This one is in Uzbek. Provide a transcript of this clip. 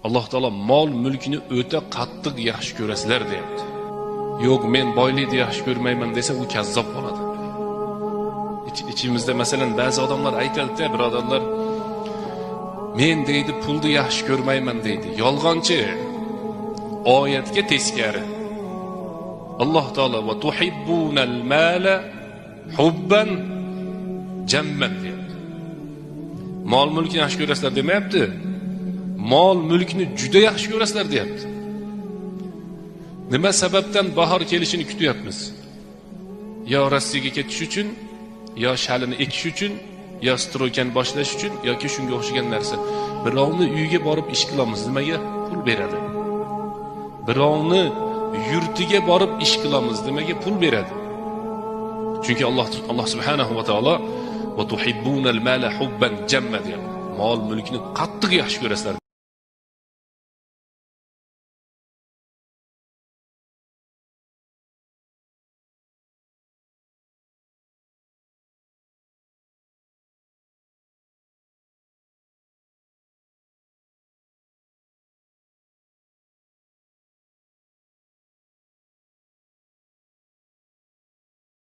Alloh taolo mol mulkni o'ta qattiq yaxshi ko'rasizlar deyapti. Yo'q, men boylikni yaxshi ko'rmayman desa, u kazzob bo'ladi. İçimizde masalan ba'zi odamlar aytadi-da, birodarlar, men deydi pulni yaxshi ko'rmayman deydi. Yolg'onchi. Oyatga teskari. Alloh taolo va tuhibbunal mala hubban jamman deyapti. Mol mulkni yaxshi ko'rasizlar demayapti. Mol mulkni juda yaxshi ko'rasizlar deyapti. Nima sababdan bahor kelishini kutyapmiz? Yo Rossiyaga ketish uchun, yo shalini ekish uchun, yo stroykani boshlash uchun, yoki shunga o'xshagan narsa. Birovni uyiga borib ish qilamiz, nimaga? Pul beradi. Birovni yurtiga borib ish qilamiz, nimaga? Pul beradi. Chunki Alloh subhanahu va taolo va tuhibbunal mala hubban jamma deyapti. Mol mulkni qattiq yaxshi ko'rasizlar.